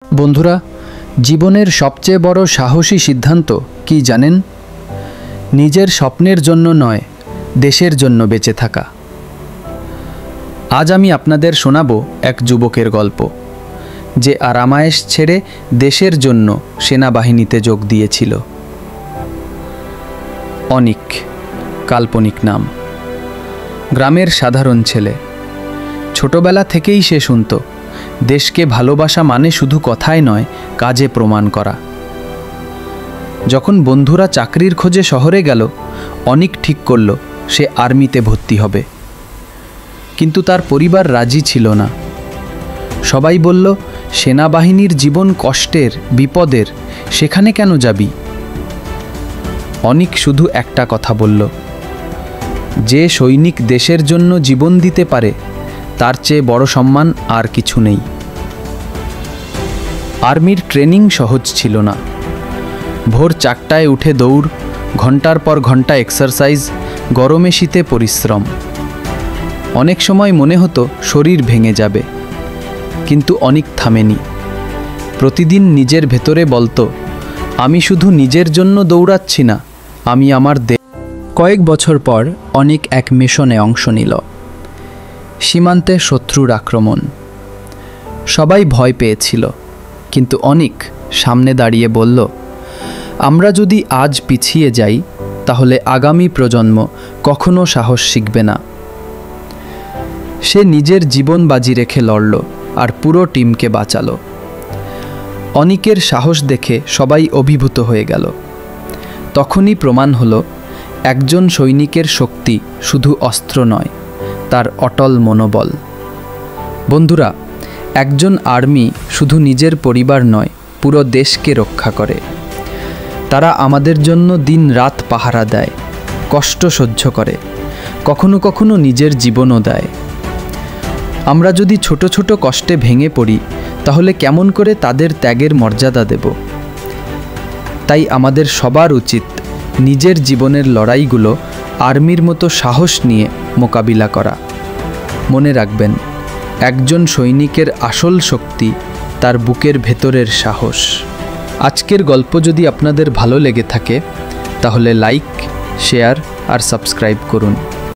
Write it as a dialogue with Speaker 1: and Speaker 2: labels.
Speaker 1: বন্ধুরা, জীবনের সবচেয়ে বড় সাহসী সিদ্ধান্ত কি জানেন? নিজের স্বপ্নের জন্য নয়, দেশের জন্য বেঁচে থাকা। আজ আমি আপনাদের শোনাবো এক যুবকের গল্প, যে আরামায়েশ ছেড়ে দেশের জন্য সেনাবাহিনীতে যোগ দিয়েছিল। অনিক, কাল্পনিক নাম। গ্রামের সাধারণ ছেলে। ছোটবেলা থেকেই সে শুনত, দেশকে ভালোবাসা মানে শুধু কথায় নয়, কাজে প্রমাণ করা। যখন বন্ধুরা চাকরির খোঁজে শহরে গেল, অনিক ঠিক করল সে আর্মিতে ভর্তি হবে। কিন্তু তার পরিবার রাজি ছিল না। সবাই বলল, সেনাবাহিনীর জীবন কষ্টের, বিপদের, সেখানে কেন যাবি? অনিক শুধু একটা কথা বলল, যে সৈনিক দেশের জন্য জীবন দিতে পারে, তার চেয়ে বড় সম্মান আর কিছু নেই। আর্মির ট্রেনিং সহজ ছিল না। ভোর 4টায় উঠে দৌড়, ঘন্টার পর ঘন্টা এক্সারসাইজ, গরমে শীতে পরিশ্রম। অনেক সময় মনে হতো শরীর ভেঙে যাবে, কিন্তু অনিক থামেনি। প্রতিদিন নিজের ভেতরে বলতো, আমি শুধু নিজের জন্য দৌড়াচ্ছি না, আমি আমার দেশ। কয়েক বছর পর অনিক এক মিশনে অংশ নিল। সীমান্তে শত্রুর আক্রমণ। সবাই ভয় পেয়েছিল, কিন্তু অনিক সামনে দাঁড়িয়ে বলল, আমরা যদি আজ পিছিয়ে যাই, তাহলে আগামী প্রজন্ম কখনো সাহস শিখবে না। সে নিজের জীবন বাজি রেখে লড়ল আর পুরো টিমকে বাঁচালো। অনিকের সাহস দেখে সবাই অভিভূত হয়ে গেল। তখনই প্রমাণ হলো, একজন সৈনিকের শক্তি শুধু অস্ত্র নয়, তার অটল মনোবল। বন্ধুরা, একজন আর্মি শুধু নিজের পরিবার নয়, পুরো দেশকে রক্ষা করে। তারা আমাদের জন্য দিন রাত পাহারা দেয়, কষ্ট সহ্য করে, কখনো কখনো নিজের জীবনও দেয়। আমরা যদি ছোট ছোট কষ্টে ভেঙে পড়ি, তাহলে কেমন করে তাদের ত্যাগের মর্যাদা দেব? তাই আমাদের সবার উচিত নিজের জীবনের লড়াইগুলো আর্মির মতো সাহস নিয়ে মোকাবিলা করা। মনে রাখবেন, একজন সৈনিকের আসল শক্তি তার বুকের ভেতরের সাহস। আজকের গল্প যদি আপনাদের ভালো লেগে থাকে, তাহলে লাইক, শেয়ার আর সাবস্ক্রাইব করুন।